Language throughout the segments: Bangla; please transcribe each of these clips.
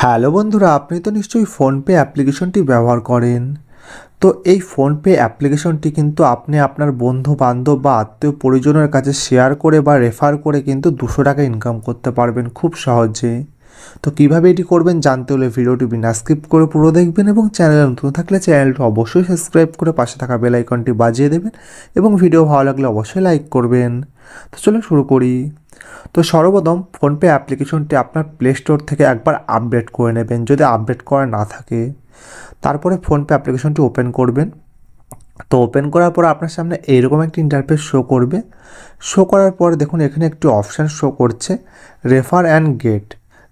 হ্যালো বন্ধুরা, আপনি তো নিশ্চয়ই ফোনপে অ্যাপ্লিকেশনটি ব্যবহার করেন। তো এই ফোনপে অ্যাপ্লিকেশনটি কিন্তু আপনি আপনার বন্ধু বান্ধব বা আত্মীয় পরিজনের কাছে শেয়ার করে বা রেফার করে কিন্তু 200 টাকা ইনকাম করতে পারবেন খুব সহজে। তো কিভাবে এটি করবেন জানতে হলে ভিডিওটি বিনা স্কিপ করে পুরো দেখবেন এবং চ্যানেলে নতুন থাকলে চ্যানেলটি অবশ্যই সাবস্ক্রাইব করে পাশে থাকা বেল আইকনটি বাজিয়ে দেবেন এবং ভিডিও ভালো লাগলে অবশ্যই লাইক করবেন। তো চলুন শুরু করি। তো সর্বপ্রথম ফোনপে অ্যাপ্লিকেশনটি আপনার প্লে স্টোর থেকে একবার আপডেট করে নেবেন যদি আপডেট করা না থাকে। তারপরে ফোনপে অ্যাপ্লিকেশনটি ওপেন করবেন। তো ওপেন করার পর আপনার সামনে এইরকম একটি ইন্টারফেস শো করবে। শো করার পর দেখুন এখানে একটি অপশান শো করছে রেফার অ্যান্ড গেট।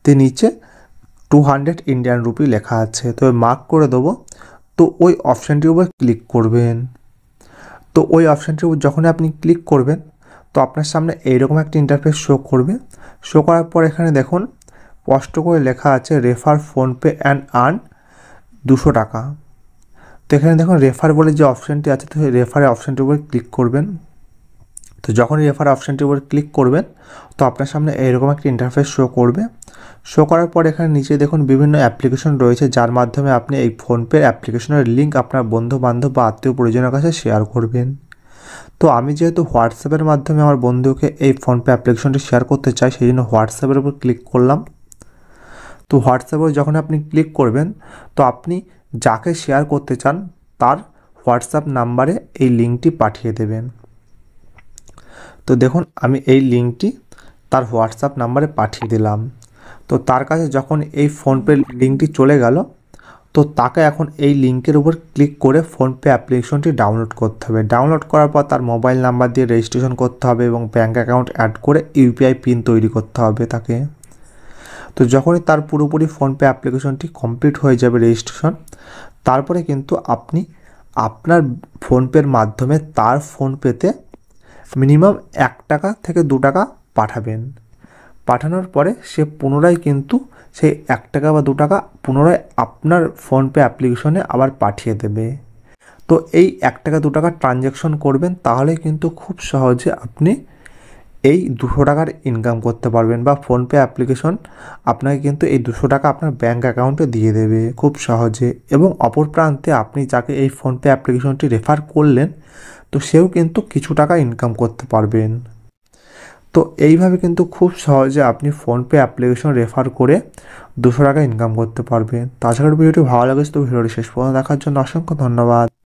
তো নিচে 200 ইন্ডিয়ান রুপি লেখা আছে, তো মার্ক করে দেবো। তো ওই অপশানটির উপর ক্লিক করবেন। তো ওই অপশানটির উপর যখন আপনি ক্লিক করবেন তো আপনার সামনে এইরকম একটা ইন্টারফেস শো করবে। শো করার পর এখানে দেখুন স্পষ্ট করে লেখা আছে রেফার ফোনপে অ্যান্ড আর্ন 200 টাকা। তো এখানে দেখুন রেফার বলে যে অপশানটি আছে, তো রেফারের অপশানটির উপর ক্লিক করবেন। তো যখন রেফার অপশানটির উপর ক্লিক করবেন তো আপনার সামনে এইরকম একটা ইন্টারফেস শো করবে। শো করার পর এখানে নিচে দেখুন বিভিন্ন অ্যাপ্লিকেশন রয়েছে যার মাধ্যমে আপনি এই ফোনপে অ্যাপ্লিকেশনের লিঙ্ক আপনার বন্ধু বান্ধব বা আত্মীয় পরিজনের কাছে শেয়ার করবেন। তো আমি যেহেতু হোয়াটসঅ্যাপের মাধ্যমে আমার বন্ধুকে এই ফোনপে অ্যাপ্লিকেশনটি শেয়ার করতে চাই, সেই জন্য হোয়াটসঅ্যাপের উপর ক্লিক করলাম। তো হোয়াটসঅ্যাপে যখন আপনি ক্লিক করবেন তো আপনি যাকে শেয়ার করতে চান তার হোয়াটসঅ্যাপ নাম্বারে এই লিঙ্কটি পাঠিয়ে দেবেন। তো দেখুন আমি এই লিঙ্কটি তার হোয়াটসঅ্যাপ নাম্বারে পাঠিয়ে দিলাম। তো তার কাছে যখন এই ফোনপে লিঙ্কটি চলে গেল তো তাকে এখন এই লিঙ্কের উপর ক্লিক করে ফোনপে অ্যাপ্লিকেশনটি ডাউনলোড করতে হবে। ডাউনলোড করার পর তার মোবাইল নাম্বার দিয়ে রেজিস্ট্রেশন করতে হবে এবং ব্যাঙ্ক অ্যাকাউন্ট অ্যাড করে ইউপিআই পিন তৈরি করতে হবে তাকে। তো যখনই তার পুরোপুরি ফোনপে অ্যাপ্লিকেশনটি কমপ্লিট হয়ে যাবে রেজিস্ট্রেশন, তারপরে কিন্তু আপনি আপনার ফোনপের মাধ্যমে তার ফোনপেতে মিনিমাম 1 টাকা থেকে 2 টাকা পাঠাবেন। পাঠানোর পরে সে পুনরায় কিন্তু সেই 1 টাকা বা 2 টাকা পুনরায় আপনার ফোনপে অ্যাপ্লিকেশনে আবার পাঠিয়ে দেবে। তো এই 1 টাকা 2 টাকা ট্রানজ্যাকশন করবেন, তাহলে কিন্তু খুব সহজে আপনি এই 200 টাকার ইনকাম করতে পারবেন বা ফোনপে অ্যাপ্লিকেশন আপনাকে কিন্তু এই 200 টাকা আপনার ব্যাঙ্ক অ্যাকাউন্টে দিয়ে দেবে খুব সহজে। এবং অপর প্রান্তে আপনি যাকে এই ফোনপে অ্যাপ্লিকেশনটি রেফার করলেন তো সেও কিন্তু কিছু টাকা ইনকাম করতে পারবেন। তো এইভাবে কিন্তু খুব সহজে আপনি ফোনপে অ্যাপ্লিকেশন রেফার করে 200 টাকা ইনকাম করতে পারবেন। তাছাড়া ভিডিওটি ভালো লাগে তো ভিডিওটি শেষ পর্যন্ত দেখার জন্য অসংখ্য ধন্যবাদ।